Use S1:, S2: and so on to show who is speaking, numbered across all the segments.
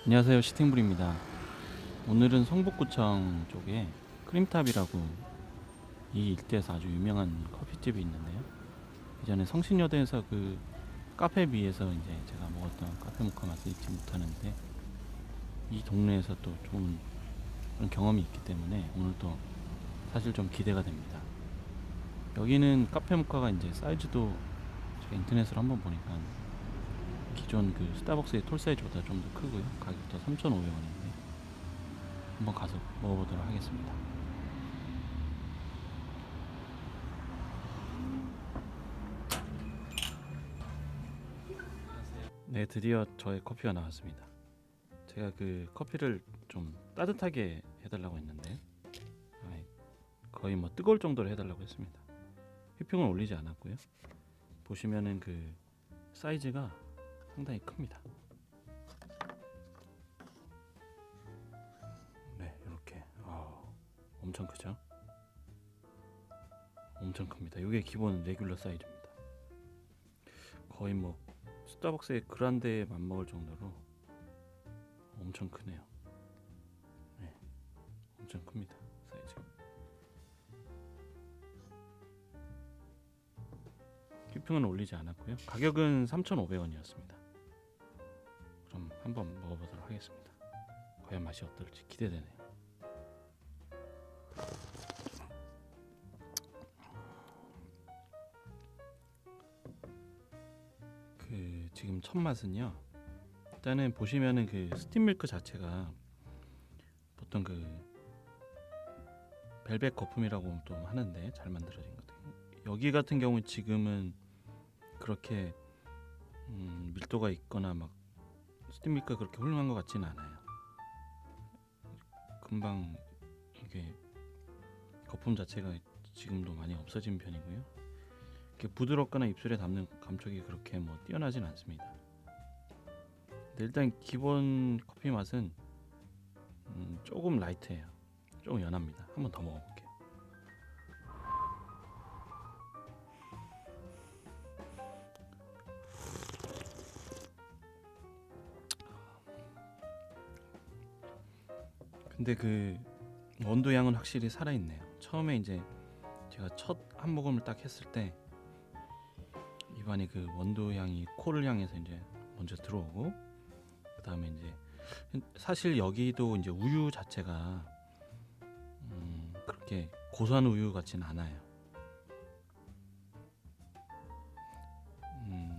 S1: 안녕하세요, 시팅불입니다. 오늘은 성북구청 쪽에 크림탑이라고 이 일대에서 아주 유명한 커피집이 있는데요. 예전에 성신여대에서 그 카페 비에서 이제 제가 먹었던 카페 모카 맛을 잊지 못하는데, 이 동네에서 또 좋은 그런 경험이 있기 때문에 오늘도 사실 좀 기대가 됩니다. 여기는 카페 모카가 이제 사이즈도 제가 인터넷으로 한번 보니까 기존 그 스타벅스의 톨 사이즈보다 좀 더 크고요. 가격도 3,500원인데 한번 가서 먹어보도록 하겠습니다. 네, 드디어 저의 커피가 나왔습니다. 제가 그 커피를 좀 따뜻하게 해달라고 했는데 거의 뭐 뜨거울 정도로 해달라고 했습니다. 휘핑을 올리지 않았고요. 보시면은 그 사이즈가 상당히 큽니다. 네, 이렇게 엄청 크죠? 엄청 큽니다. 이게 기본 레귤러 사이즈입니다. 거의 뭐 스타벅스의 그란데에 맞먹을 정도로 엄청 크네요. 네, 엄청 큽니다. 사이즈가. 휘핑은 올리지 않았고요. 가격은 3,500원이었습니다. 그럼 한번 먹어보도록 하겠습니다. 과연 맛이 어떨지 기대되네요. 그 지금 첫 맛은요. 일단은 보시면은 그 스팀 밀크 자체가 보통 그 벨벳 거품이라고 또 하는데 잘 만들어진 것 같아요. 여기 같은 경우 지금은 그렇게 밀도가 있거나 막 스팀 밀크가 그렇게 훌륭한 것 같지는 않아요. 금방 이게 거품 자체가 지금도 많이 없어진 편이고요. 이렇게 부드럽거나 입술에 닿는 감촉이 그렇게 뭐 뛰어나진 않습니다. 근데 일단 기본 커피 맛은 조금 라이트해요. 조금 연합니다. 한번 더 먹어볼게요. 근데 그 원두 향은 확실히 살아있네요. 처음에 이제 제가 첫 한 모금을 딱 했을 때 입안에 그 원두 향이 코를 향해서 이제 먼저 들어오고, 그 다음에 이제 사실 여기도 이제 우유 자체가 그렇게 고소한 우유 같지는 않아요.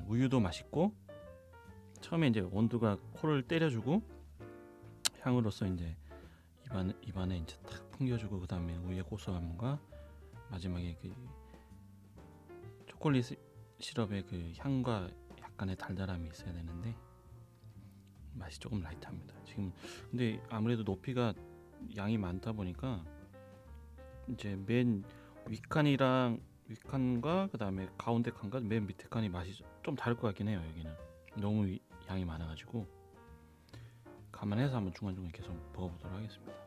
S1: 우유도 맛있고, 처음에 이제 원두가 코를 때려주고 향으로서 이제 입안에 이제 탁 풍겨주고, 그 다음에 우유의 고소함과 마지막에 그 초콜릿 시럽의 그 향과 약간의 달달함이 있어야 되는데 맛이 조금 라이트합니다. 지금 근데 아무래도 높이가 양이 많다 보니까 이제 맨 윗칸과 그 다음에 가운데 칸과 맨 밑에 칸이 맛이 좀 다를 것 같긴 해요. 여기는 너무 양이 많아가지고 감안해서 한번 중간중간 계속 먹어보도록 하겠습니다.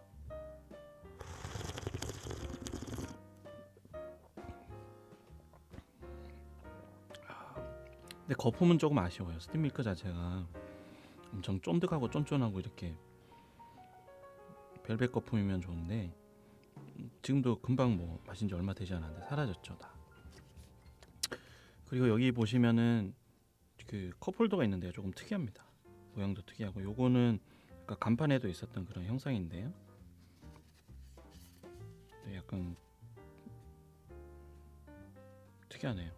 S1: 근데 거품은 조금 아쉬워요. 스팀 밀크 자체가 엄청 쫀득하고 쫀쫀하고 이렇게 벨벳 거품이면 좋은데 지금도 금방 뭐 마신 지 얼마 되지 않았는데 사라졌죠 다. 그리고 여기 보시면은 그 컵홀더가 있는데요. 조금 특이합니다. 모양도 특이하고, 요거는 아까 간판에도 있었던 그런 형상인데요. 네, 약간 특이하네요.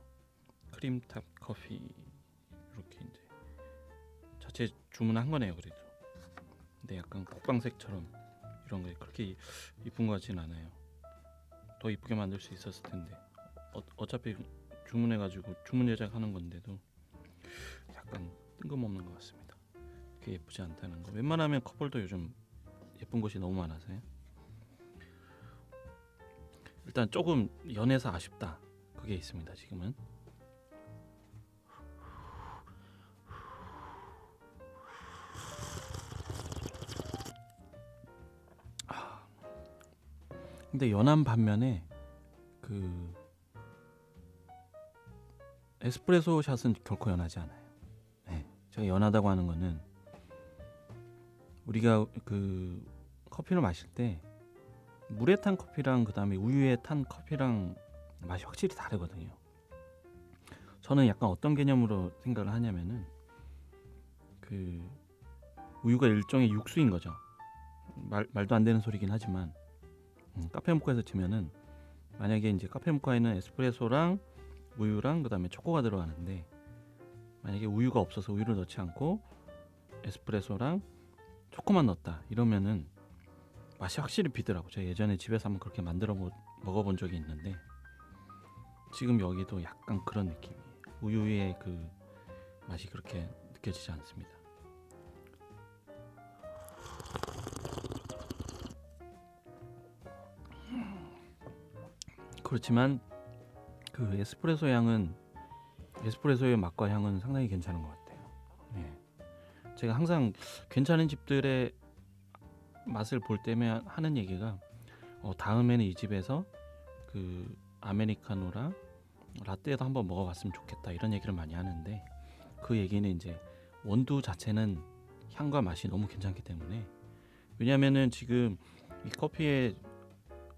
S1: 크림탑 커피 이렇게 이제 자체 주문한 거네요. 그래도 근데 약간 국방색처럼 이런 거 그렇게 이쁜 것 같지는 않아요. 더 이쁘게 만들 수 있었을 텐데 어차피 주문해가지고 주문 제작하는 건데도 약간 뜬금없는 것 같습니다. 그게 예쁘지 않다는 거. 웬만하면 컵홀더 요즘 예쁜 것이 너무 많아서요. 일단 조금 연해서 아쉽다, 그게 있습니다. 지금은 근데 연한 반면에 그 에스프레소 샷은 결코 연하지 않아요. 네, 제가 연하다고 하는 거는 우리가 그 커피를 마실 때 물에 탄 커피랑 그 다음에 우유에 탄 커피랑 맛이 확실히 다르거든요. 저는 약간 어떤 개념으로 생각을 하냐면은 그 우유가 일종의 육수인 거죠. 말도 안 되는 소리긴 하지만 카페 모카에서 치면은 만약에 이제 카페 모카에는 에스프레소랑 우유랑 그 다음에 초코가 들어가는데 만약에 우유가 없어서 우유를 넣지 않고 에스프레소랑 초코만 넣었다 이러면은 맛이 확실히 비더라고. 제가 예전에 집에서 한번 그렇게 만들어 먹어본 적이 있는데 지금 여기도 약간 그런 느낌이에요. 우유의 그 맛이 그렇게 느껴지지 않습니다. 그렇지만 그 에스프레소의 맛과 향은 상당히 괜찮은 것 같아요. 네. 제가 항상 괜찮은 집들의 맛을 볼 때면 하는 얘기가 다음에는 이 집에서 그 아메리카노랑 라떼도 한번 먹어봤으면 좋겠다 이런 얘기를 많이 하는데 그 얘기는 이제 원두 자체는 향과 맛이 너무 괜찮기 때문에 왜냐면은 지금 이 커피에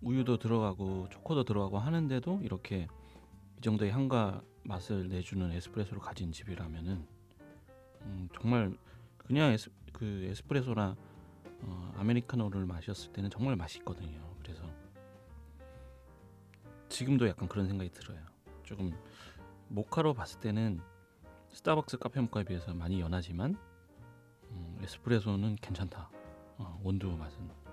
S1: 우유도 들어가고 초코도 들어가고 하는데도 이렇게 이 정도의 향과 맛을 내주는 에스프레소를 가진 집이라면은 정말 그냥 에스프레소나 아메리카노를 마셨을 때는 정말 맛있거든요. 그래서 지금도 약간 그런 생각이 들어요. 조금 모카로 봤을 때는 스타벅스 카페 모카에 비해서 많이 연하지만 에스프레소는 괜찮다. 원두 맛은.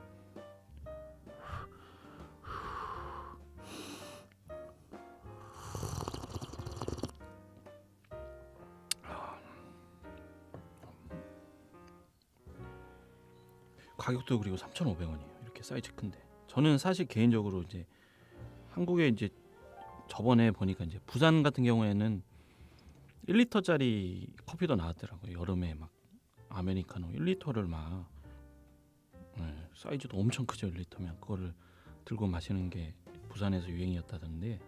S1: 가격도 그리고 3,500원이에요. 이렇게 사이즈 큰데. 저는 사실 개인적으로 이제 한국에 이제 저번에 보니까 이제 부산 같은 경우에는 1리터짜리 커피도 나왔더라고요. 여름에 막 아메리카노 1리터를 막 사이즈도 엄청 크죠. 1리터면 그거를 들고 마시는 게 부산에서 유행이었다던데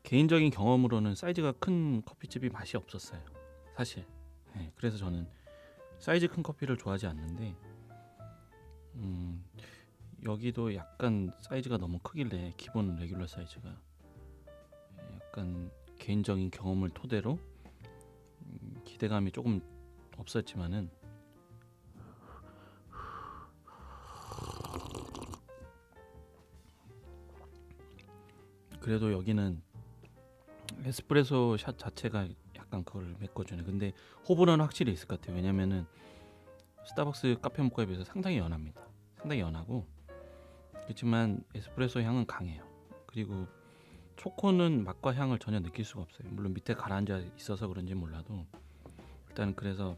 S1: 개인적인 경험으로는 사이즈가 큰 커피집이 맛이 없었어요. 사실. 그래서 저는 사이즈 큰 커피를 좋아하지 않는데 여기도 약간 사이즈가 너무 크길래 기본 레귤러 사이즈가 약간 개인적인 경험을 토대로 기대감이 조금 없었지만은 그래도 여기는 에스프레소 샷 자체가 약간 그걸 메꿔주네. 근데 호불호는 확실히 있을 것 같아요. 왜냐면은 스타벅스 카페 모카에 비해서 상당히 연합니다. 상당히 연하고 그렇지만 에스프레소 향은 강해요. 그리고 초코는 맛과 향을 전혀 느낄 수가 없어요. 물론 밑에 가라앉아 있어서 그런지 몰라도 일단 그래서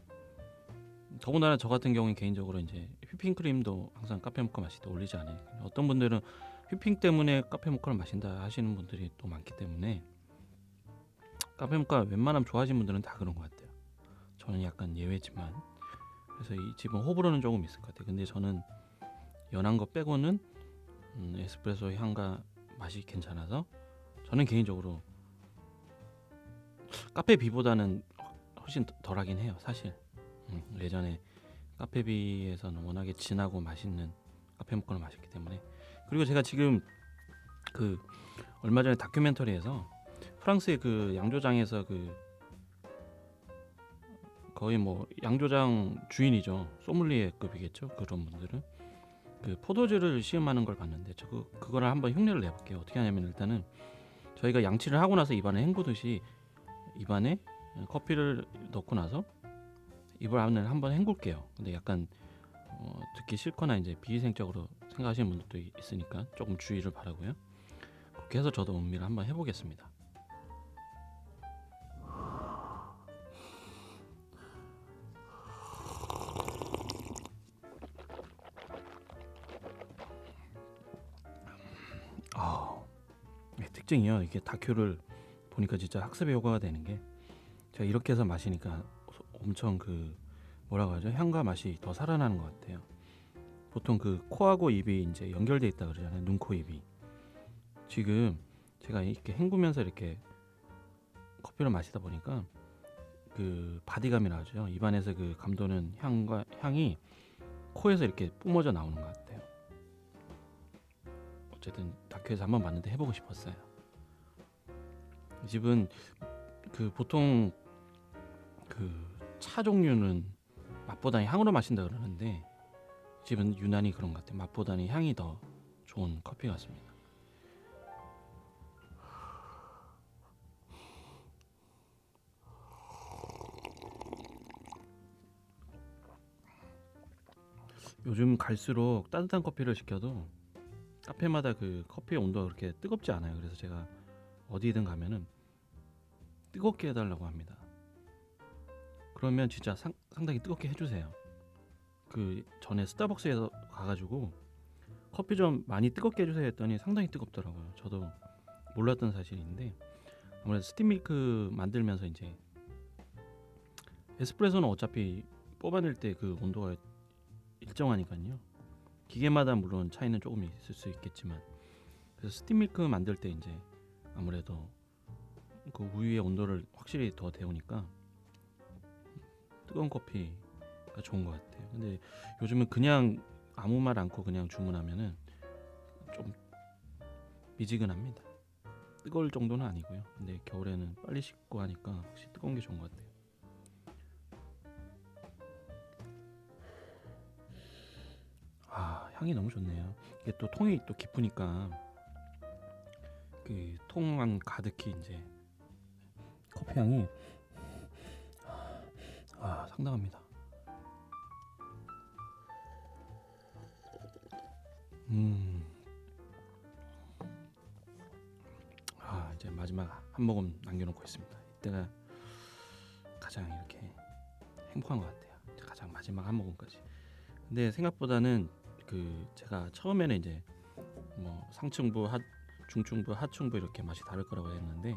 S1: 더군다나 저 같은 경우는 개인적으로 이제 휘핑크림도 항상 카페 모카 마실 때 올리지 않아요. 어떤 분들은 휘핑 때문에 카페 모카를 마신다 하시는 분들이 또 많기 때문에 카페 모카 웬만하면 좋아하시는 분들은 다 그런 것 같아요. 저는 약간 예외지만 그래서 이 집은 호불호는 조금 있을 것 같아요. 근데 저는 연한 거 빼고는 에스프레소 향과 맛이 괜찮아서 저는 개인적으로 카페비보다는 훨씬 덜하긴 해요. 사실 예전에 카페비에서는 워낙에 진하고 맛있는 카페 모카를 마셨기 때문에 그리고 제가 지금 그 얼마 전에 다큐멘터리에서 프랑스의 그 양조장에서 그 거의 뭐 양조장 주인이죠. 소믈리에급이겠죠. 그런 분들은 그 포도주를 시음하는 걸 봤는데 저 그거를 한번 흉내를 내볼게요. 어떻게 하냐면 일단은 저희가 양치를 하고 나서 입안에 헹구듯이 입안에 커피를 넣고 나서 입을 안을 한번 헹굴게요. 근데 약간 듣기 싫거나 이제 비위생적으로 생각하시는 분들도 있으니까 조금 주의를 바라고요. 그렇게 해서 저도 음미를 한번 해보겠습니다. 특징이요. 이게 다큐를 보니까 진짜 학습의 효과가 되는 게 제가 이렇게 해서 마시니까 엄청 그 뭐라고 하죠? 향과 맛이 더 살아나는 것 같아요. 보통 그 코하고 입이 이제 연결돼 있다 그러잖아요. 눈, 코, 입이. 지금 제가 이렇게 헹구면서 이렇게 커피를 마시다 보니까 그 바디감이라 하죠. 입안에서 그 감도는 향이 코에서 이렇게 뿜어져 나오는 것 같아요. 어쨌든 다큐에서 한번 봤는데 해보고 싶었어요. 이 집은 그 보통 그 차 종류는 맛보다는 향으로 마신다 그러는데 이 집은 유난히 그런 것 같아요. 맛보다는 향이 더 좋은 커피 같습니다. 요즘 갈수록 따뜻한 커피를 시켜도 카페마다 그 커피의 온도가 그렇게 뜨겁지 않아요. 그래서 제가 어디든 가면은 뜨겁게 해달라고 합니다. 그러면 진짜 상당히 뜨겁게 해주세요. 그 전에 스타벅스에서 가가지고 커피 좀 많이 뜨겁게 해주세요 했더니 상당히 뜨겁더라고요. 저도 몰랐던 사실인데 아무래도 스팀밀크 만들면서 이제 에스프레소는 어차피 뽑아낼 때 그 온도가 일정하니까요. 기계마다 물론 차이는 조금 있을 수 있겠지만 그래서 스팀밀크 만들 때 이제 아무래도 그 우유의 온도를 확실히 더 데우니까 뜨거운 커피가 좋은 것 같아요. 근데 요즘은 그냥 아무 말 않고 그냥 주문하면은 좀 미지근합니다. 뜨거울 정도는 아니고요. 근데 겨울에는 빨리 식고 하니까 확실히 뜨거운 게 좋은 것 같아요. 아, 향이 너무 좋네요. 이게 또 통이 또 깊으니까 그 통만 가득히 이제 커피 향이 상당합니다. 이제 마지막 한 모금 남겨놓고 있습니다. 이때가 가장 이렇게 행복한 것 같아요. 가장 마지막 한 모금까지. 근데 생각보다는 그 제가 처음에는 이제 뭐 상층부, 중층부, 하층부 이렇게 맛이 다를 거라고 했는데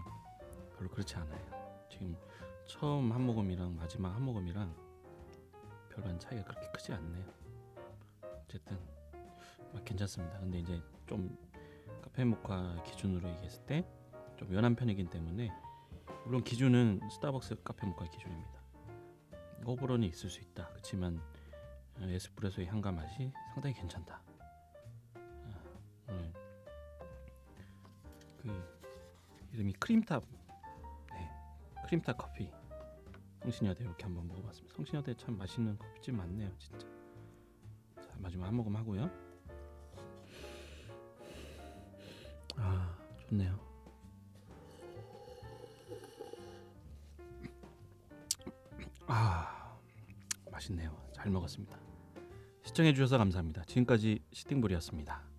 S1: 별로 그렇지 않아요. 지금 처음 한 모금이랑 마지막 한 모금이랑 별반 차이가 그렇게 크지 않네요. 어쨌든 괜찮습니다. 근데 이제 좀 카페 모카 기준으로 얘기했을 때 좀 연한 편이기 때문에 물론 기준은 스타벅스 카페 모카 기준입니다. 호불호는 있을 수 있다. 그렇지만 에스프레소의 향과 맛이 상당히 괜찮다. 오늘 그 이름이 크림탑, 네, 크림탑 커피 성신여대 이렇게 한번 먹어봤습니다. 성신여대 참 맛있는 커피집 많네요, 진짜. 자, 마지막 한 모금 하고요. 좋네요. 맛있네요. 잘 먹었습니다. 시청해주셔서 감사합니다. 지금까지 시팅볼이었습니다.